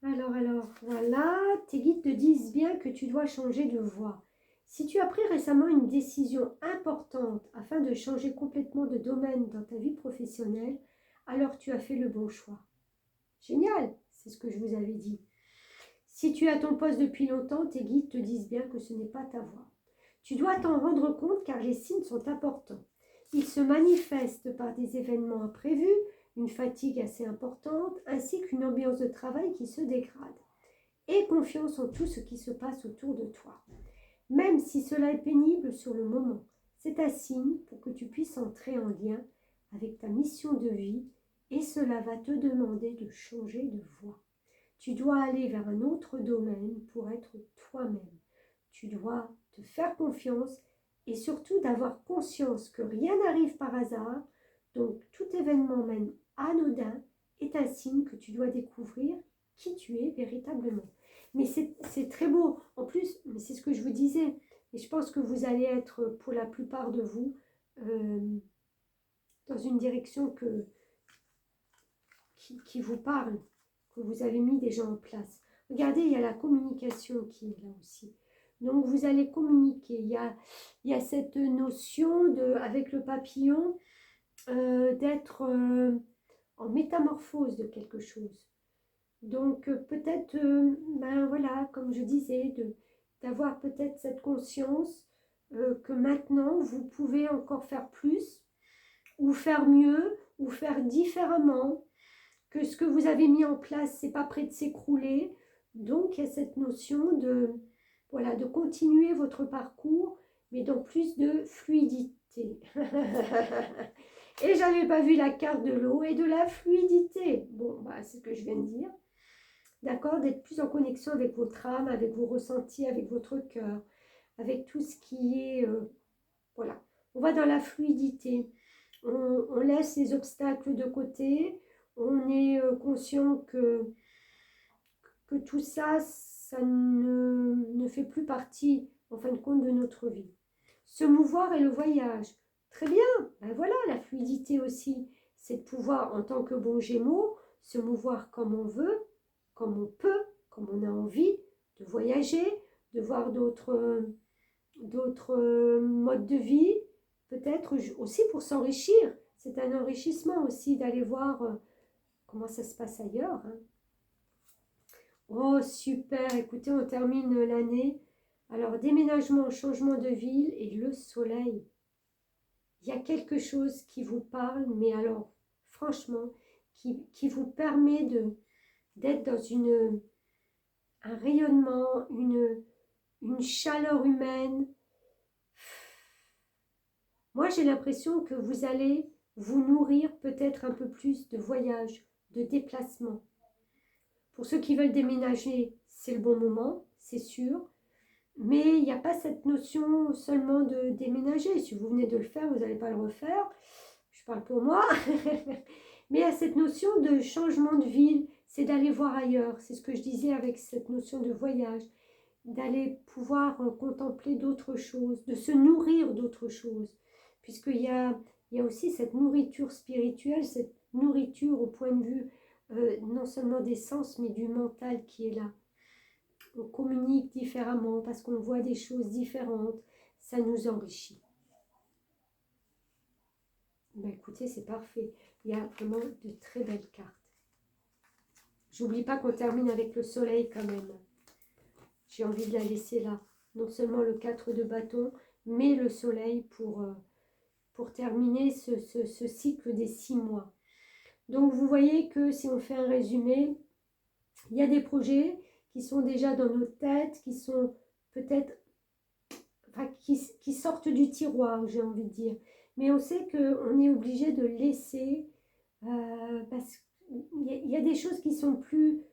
Alors, voilà, tes guides te disent bien que tu dois changer de voie. Si tu as pris récemment une décision importante afin de changer complètement de domaine dans ta vie professionnelle, alors tu as fait le bon choix. Génial, c'est ce que je vous avais dit. Si tu es à ton poste depuis longtemps, tes guides te disent bien que ce n'est pas ta voie. Tu dois t'en rendre compte car les signes sont importants. Ils se manifestent par des événements imprévus, une fatigue assez importante, ainsi qu'une ambiance de travail qui se dégrade. Aie confiance en tout ce qui se passe autour de toi. Même si cela est pénible sur le moment, c'est un signe pour que tu puisses entrer en lien avec ta mission de vie et cela va te demander de changer de voie. Tu dois aller vers un autre domaine pour être toi-même. Tu dois te faire confiance et surtout d'avoir conscience que rien n'arrive par hasard. Donc tout événement même anodin est un signe que tu dois découvrir qui tu es véritablement. Mais c'est très beau. En plus, mais c'est ce que je vous disais. Et je pense que vous allez être, pour la plupart de vous, dans une direction qui vous parle, que vous avez mis déjà en place. Regardez, il y a la communication qui est là aussi. Donc, vous allez communiquer. Il y a cette notion, avec le papillon, d'être en métamorphose de quelque chose. Donc, peut-être, ben voilà, comme je disais, d'avoir peut-être cette conscience que maintenant, vous pouvez encore faire plus, ou faire mieux, ou faire différemment, que ce que vous avez mis en place, c'est pas prêt de s'écrouler. Donc, il y a cette notion voilà, de continuer votre parcours, mais dans plus de fluidité. Et j'avais pas vu la carte de l'eau et de la fluidité. Bon, bah, c'est ce que je viens de dire. D'accord? D'être plus en connexion avec votre âme, avec vos ressentis, avec votre cœur, avec tout ce qui est... voilà. On va dans la fluidité. On laisse les obstacles de côté. On est conscient que tout ça, ça ne fait plus partie, en fin de compte, de notre vie. Se mouvoir et le voyage. Très bien, ben voilà, la fluidité aussi, c'est de pouvoir, en tant que bon Gémeaux, se mouvoir comme on veut, comme on peut, comme on a envie, de voyager, de voir d'autres modes de vie, peut-être aussi pour s'enrichir. C'est un enrichissement aussi d'aller voir comment ça se passe ailleurs. Hein. Oh, super, écoutez, on termine l'année. Alors, déménagement, changement de ville et le soleil. Il y a quelque chose qui vous parle, mais alors, franchement, qui vous permet d'être dans un rayonnement, une chaleur humaine. Moi, j'ai l'impression que vous allez vous nourrir peut-être un peu plus de voyages, de déplacements. Pour ceux qui veulent déménager, c'est le bon moment, c'est sûr. Mais il n'y a pas cette notion seulement de déménager. Si vous venez de le faire, vous n'allez pas le refaire. Je parle pour moi. Mais il y a cette notion de changement de ville, c'est d'aller voir ailleurs. C'est ce que je disais avec cette notion de voyage. D'aller pouvoir contempler d'autres choses, de se nourrir d'autres choses. Puisqu'il y a aussi cette nourriture spirituelle, cette nourriture au point de vue non seulement des sens, mais du mental qui est là. On communique différemment parce qu'on voit des choses différentes. Ça nous enrichit. Ben écoutez, c'est parfait. Il y a vraiment de très belles cartes. J'oublie pas qu'on termine avec le soleil quand même. J'ai envie de la laisser là. Non seulement le 4 de bâton, mais le soleil pour terminer ce cycle des 6 mois. Donc vous voyez que si on fait un résumé, il y a des projets qui sont déjà dans nos têtes, qui sont peut-être, enfin, qui sortent du tiroir, j'ai envie de dire. mais on sait qu'on est obligé de laisser, parce qu'il y a des choses qui sont plus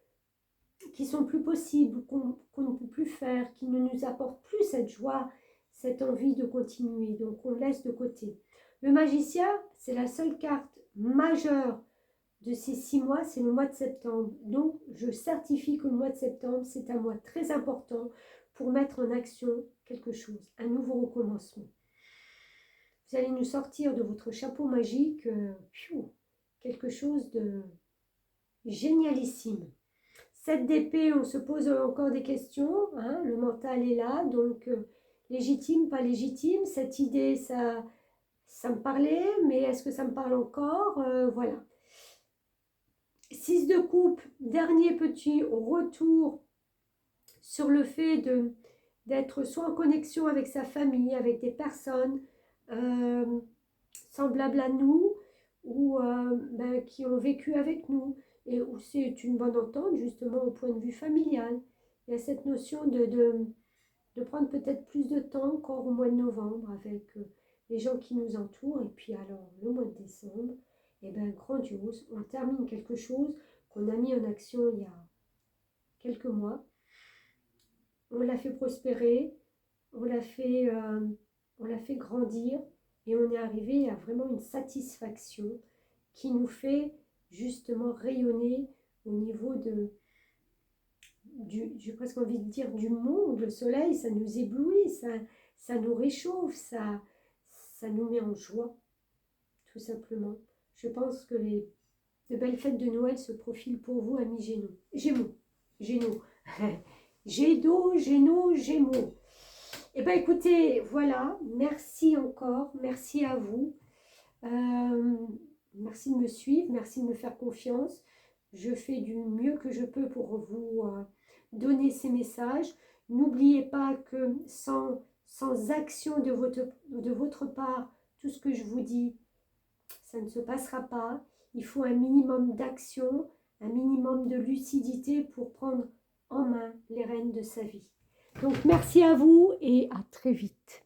possibles, qu'on ne peut plus faire, qui ne nous apportent plus cette joie, cette envie de continuer. Donc on laisse de côté. Le magicien, c'est la seule carte majeure de ces 6 mois, c'est le mois de septembre. Donc je certifie que le mois de septembre, c'est un mois très important pour mettre en action quelque chose, un nouveau recommencement. Vous allez nous sortir de votre chapeau magique quelque chose de génialissime. 7 d'épée, on se pose encore des questions, hein, le mental est là, donc légitime, pas légitime, cette idée, ça me parlait, mais est-ce que ça me parle encore? Voilà. 6 de coupe, dernier petit retour sur le fait d'être soit en connexion avec sa famille, avec des personnes semblables à nous, ou qui ont vécu avec nous, et où c'est une bonne entente justement au point de vue familial. Il y a cette notion de prendre peut-être plus de temps encore au mois de novembre avec les gens qui nous entourent, et puis alors le mois de décembre, et bien grandiose, on termine quelque chose qu'on a mis en action il y a quelques mois, on l'a fait prospérer, on l'a fait grandir, et on est arrivé à vraiment une satisfaction qui nous fait justement rayonner au niveau j'ai presque envie de dire du monde. Le soleil, ça nous éblouit, ça nous réchauffe, ça nous met en joie, tout simplement. Je pense que de belles fêtes de Noël se profilent pour vous, amis Gémeaux. Gémeaux. Eh bien écoutez, voilà, merci encore, merci à vous. Merci de me suivre, merci de me faire confiance. Je fais du mieux que je peux pour vous donner ces messages. N'oubliez pas que sans action de votre part, tout ce que je vous dis, ça ne se passera pas. Il faut un minimum d'action, un minimum de lucidité pour prendre en main les rênes de sa vie. Donc merci à vous et à très vite.